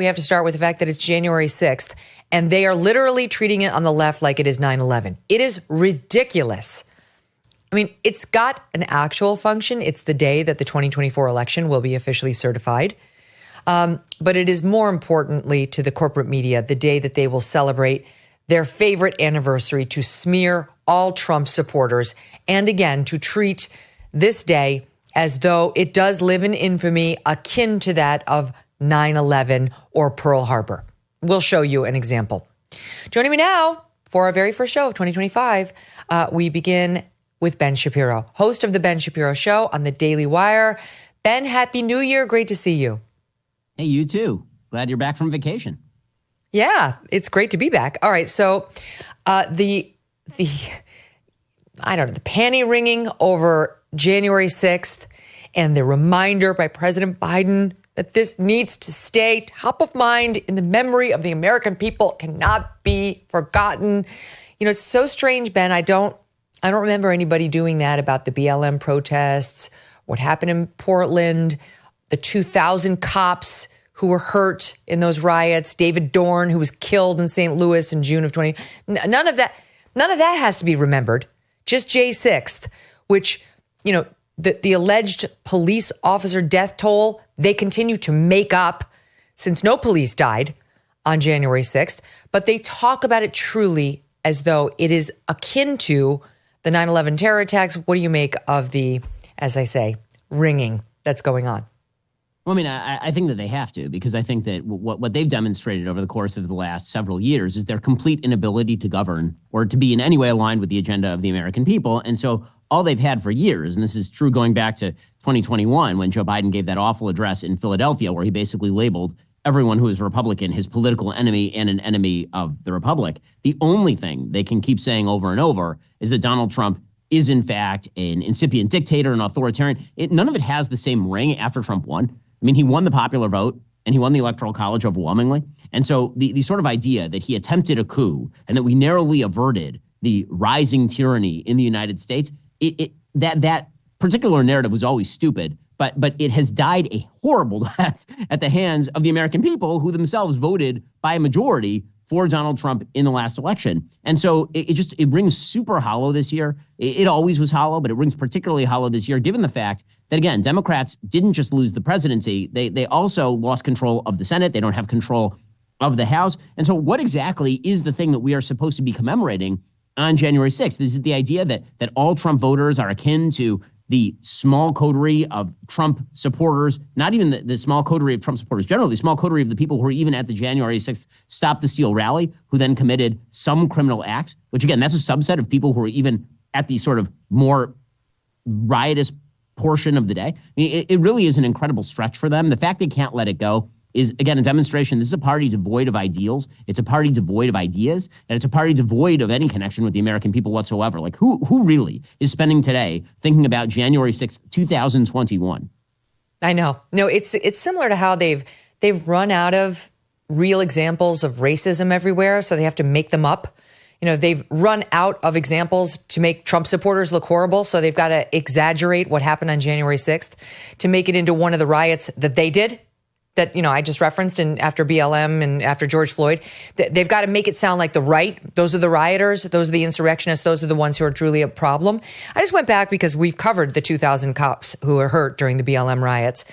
we have to start with the fact that it's January 6th, and they are literally treating it on the left like it is 9/11. It is ridiculous. I mean, it's got an actual function. It's the day that the 2024 election will be officially certified. But it is more importantly to the corporate media, the day that they will celebrate their favorite anniversary to smear all Trump supporters, and again, to treat this day as though it does live in infamy akin to that of 9/11 or Pearl Harbor. We'll show you an example. Joining me now for our very first show of 2025, we begin with Ben Shapiro, host of The Ben Shapiro Show on the Daily Wire. Ben, Happy New Year. Great to see you. Hey, you too. Glad you're back from vacation. Yeah, it's great to be back. All right, so the panty ringing over January 6th and the reminder by President Biden that this needs to stay top of mind in the memory of the American people cannot be forgotten. You know, it's so strange, Ben. I don't remember anybody doing that about the BLM protests, what happened in Portland, the 2,000 cops who were hurt in those riots, David Dorn, who was killed in St. Louis in June of 20. None of that has to be remembered. Just J6th, which, you know, the alleged police officer death toll, they continue to make up since no police died on January 6th. But they talk about it truly as though it is akin to the 9/11 terror attacks. What do you make of the, as I say, ringing that's going on? Well, I mean, I think that they have to, because I think that what they've demonstrated over the course of the last several years is their complete inability to govern or to be in any way aligned with the agenda of the American people. And so all they've had for years, and this is true going back to 2021 when Joe Biden gave that awful address in Philadelphia where he basically labeled everyone who is Republican his political enemy and an enemy of the Republic. The only thing they can keep saying over and over is that Donald Trump is in fact an incipient dictator, an authoritarian. None of it has the same ring after Trump won. I mean, he won the popular vote and he won the Electoral College overwhelmingly. And so the sort of idea that he attempted a coup and that we narrowly averted the rising tyranny in the United States, that particular narrative was always stupid. But it has died a horrible death at the hands of the American people who themselves voted by a majority for Donald Trump in the last election. And so it rings super hollow this year. It always was hollow, but it rings particularly hollow this year, given the fact that, again, Democrats didn't just lose the presidency. They also lost control of the Senate. They don't have control of the House. And so what exactly is the thing that we are supposed to be commemorating on January 6th? Is it the idea that all Trump voters are akin to the small coterie of Trump supporters, not even the small coterie of Trump supporters generally, the small coterie of the people who were even at the January 6th Stop the Steal rally, who then committed some criminal acts, which again, that's a subset of people who were even at the sort of more riotous portion of the day. I mean, it really is an incredible stretch for them. The fact they can't let it go is, again, a demonstration. This is a party devoid of ideals. It's a party devoid of ideas, and it's a party devoid of any connection with the American people whatsoever. Like, who really is spending today thinking about January 6th, 2021? I know. No, it's similar to how they've run out of real examples of racism everywhere, so they have to make them up. You know, they've run out of examples to make Trump supporters look horrible, so they've got to exaggerate what happened on January 6th to make it into one of the riots that they did. That, you know, I just referenced, and after BLM and after George Floyd, they've got to make it sound like the right. Those are the rioters. Those are the insurrectionists. Those are the ones who are truly a problem. I just went back because we've covered the 2,000 cops who were hurt during the BLM riots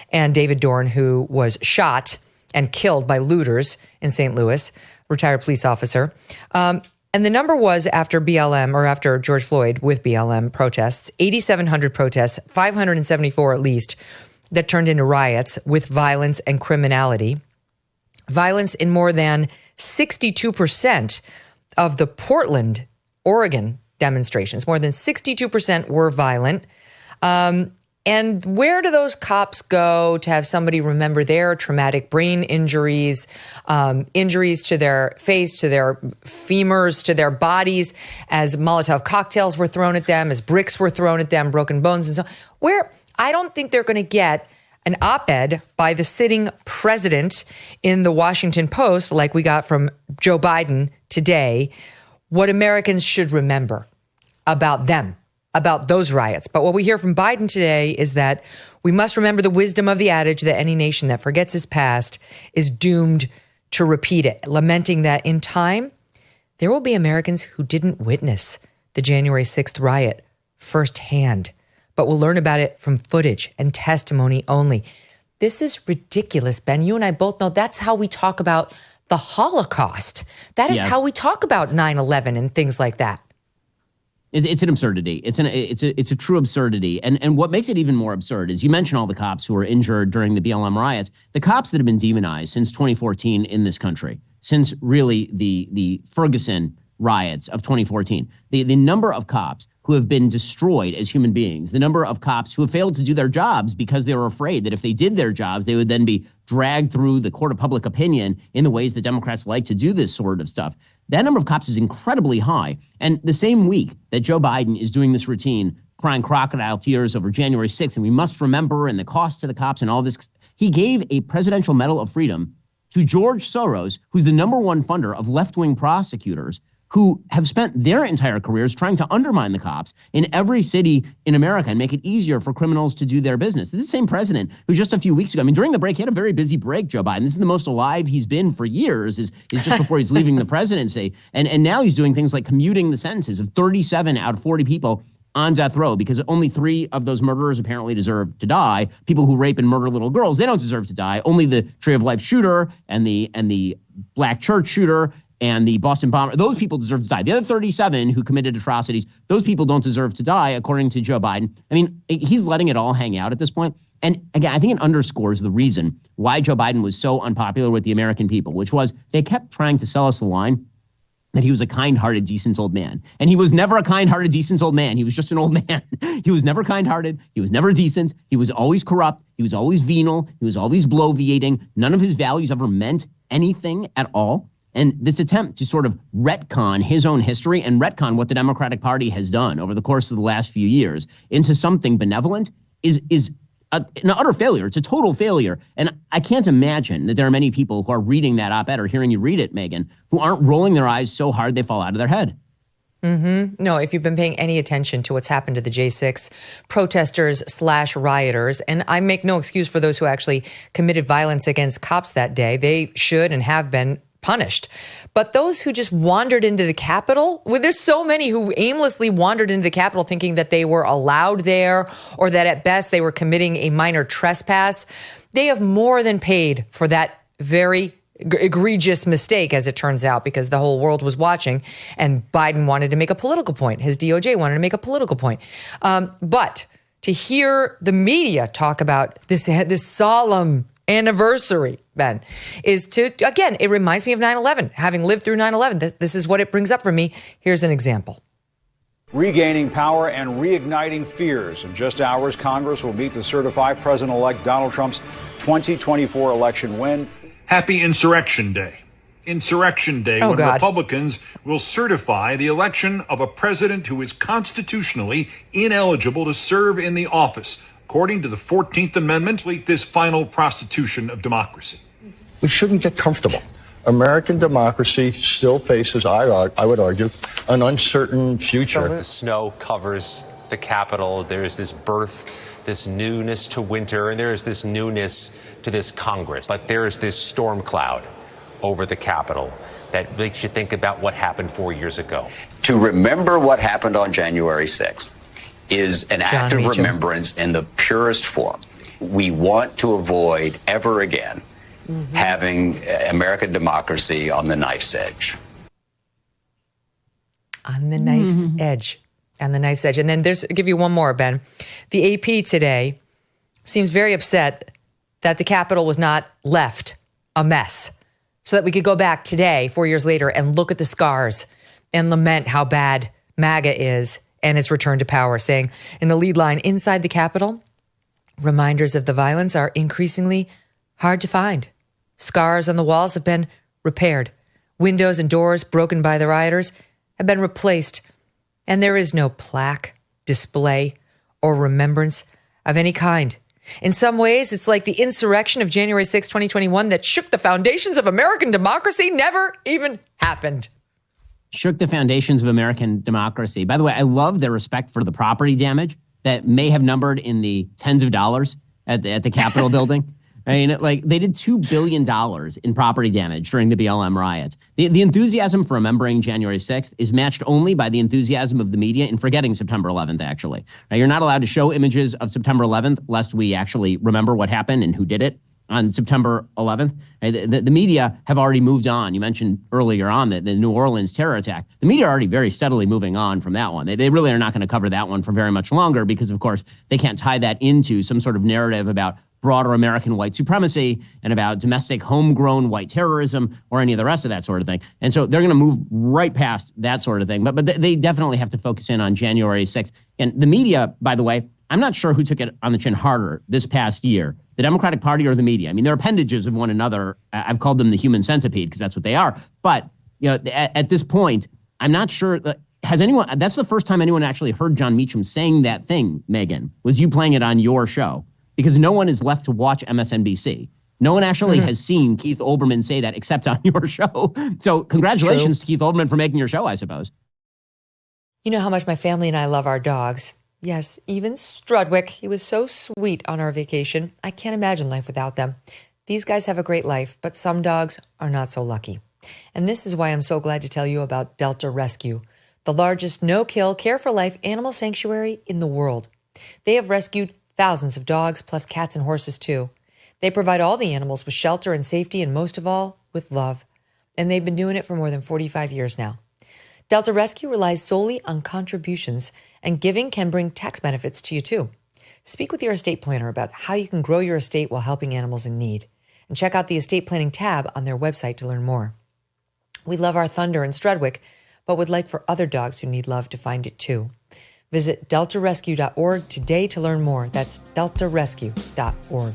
and David Dorn, who was shot and killed by looters in St. Louis, retired police officer. And the number was after BLM or after George Floyd with BLM protests, 8,700 protests, 574 at least, that turned into riots with violence and criminality. Violence in more than 62% of the Portland, Oregon demonstrations. More than 62% were violent. And where do those cops go to have somebody remember their traumatic brain injuries, injuries to their face, to their femurs, to their bodies, as Molotov cocktails were thrown at them, as bricks were thrown at them, broken bones and so on? Where? I don't think they're going to get an op-ed by the sitting president in the Washington Post, like we got from Joe Biden today, what Americans should remember about them about those riots. But what we hear from Biden today is that we must remember the wisdom of the adage that any nation that forgets its past is doomed to repeat it, lamenting that in time, there will be Americans who didn't witness the January 6th riot firsthand, but will learn about it from footage and testimony only. This is ridiculous, Ben. You and I both know that's how we talk about the Holocaust. That is how we talk about 9/11 and things like that. It's an absurdity. It's a true absurdity. And what makes it even more absurd is you mentioned all the cops who were injured during the BLM riots, the cops that have been demonized since 2014 in this country, since really the Ferguson riots of 2014, the number of cops who have been destroyed as human beings, the number of cops who have failed to do their jobs because they were afraid that if they did their jobs, they would then be dragged through the court of public opinion in the ways that Democrats like to do this sort of stuff. That number of cops is incredibly high. And the same week that Joe Biden is doing this routine, crying crocodile tears over January 6th, and we must remember and the cost to the cops and all this, he gave a Presidential Medal of Freedom to George Soros, who's the number one funder of left-wing prosecutors who have spent their entire careers trying to undermine the cops in every city in America and make it easier for criminals to do their business. This is the same president who just a few weeks ago, during the break, he had a very busy break, Joe Biden. This is the most alive he's been for years, is just before he's leaving the presidency. And now he's doing things like commuting the sentences of 37 out of 40 people on death row because only 3 of those murderers apparently deserve to die. People who rape and murder little girls, they don't deserve to die. Only the Tree of Life shooter and the Black church shooter and the Boston bomber, those people deserve to die. The other 37 who committed atrocities, those people don't deserve to die, according to Joe Biden. He's letting it all hang out at this point. And again, I think it underscores the reason why Joe Biden was so unpopular with the American people, which was they kept trying to sell us the line that he was a kind-hearted, decent old man. And he was never a kind-hearted, decent old man. He was just an old man. He was never kind-hearted. He was never decent. He was always corrupt. He was always venal. He was always bloviating. None of his values ever meant anything at all. And this attempt to sort of retcon his own history and retcon what the Democratic Party has done over the course of the last few years into something benevolent is an utter failure. It's a total failure. And I can't imagine that there are many people who are reading that op-ed or hearing you read it, Megyn, who aren't rolling their eyes so hard they fall out of their head. Mm-hmm. No, if you've been paying any attention to what's happened to the J6 protesters/rioters, and I make no excuse for those who actually committed violence against cops that day, they should and have been punished. But those who just wandered into the Capitol, there's so many who aimlessly wandered into the Capitol thinking that they were allowed there or that at best they were committing a minor trespass. They have more than paid for that very egregious mistake, as it turns out, because the whole world was watching and Biden wanted to make a political point. His DOJ wanted to make a political point. But to hear the media talk about this solemn anniversary, Ben, is to, again, it reminds me of 9/11. Having lived through 9/11, this is what it brings up for me. Here's an example. Regaining power and reigniting fears. In just hours, Congress will meet to certify President-elect Donald Trump's 2024 election win. Happy Insurrection Day. Insurrection Day, when Republicans will certify the election of a president who is constitutionally ineligible to serve in the office, according to the 14th Amendment, this final prostitution of democracy. We shouldn't get comfortable. American democracy still faces, I would argue, an uncertain future. The snow covers the Capitol. There's this birth, this newness to winter, and there is this newness to this Congress. But there is this storm cloud over the Capitol that makes you think about what happened 4 years ago. To remember what happened on January 6th is an act of remembrance in the purest form. We want to avoid ever again having American democracy on the knife's edge. On the knife's edge. On the knife's edge. And then I'll give you one more, Ben. The AP today seems very upset that the Capitol was not left a mess so that we could go back today, 4 years later, and look at the scars and lament how bad MAGA is and its return to power, saying in the lead line, inside the Capitol, reminders of the violence are increasingly hard to find. Scars on the walls have been repaired. Windows and doors broken by the rioters have been replaced. And there is no plaque, display, or remembrance of any kind. In some ways, it's like the insurrection of January 6, 2021 that shook the foundations of American democracy never even happened. shook the foundations of American democracy. By the way, I love their respect for the property damage that may have numbered in the tens of dollars at the Capitol building. I mean, like, they did $2 billion in property damage during the BLM riots. The enthusiasm for remembering January 6th is matched only by the enthusiasm of the media in forgetting September 11th, actually. Now, you're not allowed to show images of September 11th lest we actually remember what happened and who did it on September 11th. The media have already moved on. You mentioned earlier on the New Orleans terror attack. The media are already very steadily moving on from that one. They really are not going to cover that one for very much longer because, of course, they can't tie that into some sort of narrative about broader American white supremacy and about domestic homegrown white terrorism or any of the rest of that sort of thing. And so they're going to move right past that sort of thing. But they definitely have to focus in on January 6th. And the media, by the way, I'm not sure who took it on the chin harder this past year, the Democratic Party or the media. I mean, they're appendages of one another. I've called them the human centipede because that's what they are. But at this point, I'm not sure has anyone, that's the first time anyone actually heard John Meacham saying that thing, Megyn, was you playing it on your show. Because no one is left to watch MSNBC. No one actually has seen Keith Olbermann say that except on your show. So congratulations to Keith Olbermann for making your show, I suppose. You know how much my family and I love our dogs. Yes, even Strudwick. He was so sweet on our vacation. I can't imagine life without them. These guys have a great life, but some dogs are not so lucky. And this is why I'm so glad to tell you about Delta Rescue, the largest no-kill, care-for-life animal sanctuary in the world. They have rescued thousands of dogs, plus cats and horses, too. They provide all the animals with shelter and safety, and most of all, with love. And they've been doing it for more than 45 years now. Delta Rescue relies solely on contributions, and giving can bring tax benefits to you, too. Speak with your estate planner about how you can grow your estate while helping animals in need. And check out the estate planning tab on their website to learn more. We love our Thunder and Strudwick, but would like for other dogs who need love to find it, too. Visit deltarescue.org today to learn more. That's deltarescue.org.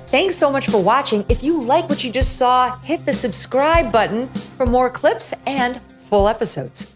Thanks so much for watching. If you like what you just saw, hit the subscribe button for more clips and full episodes.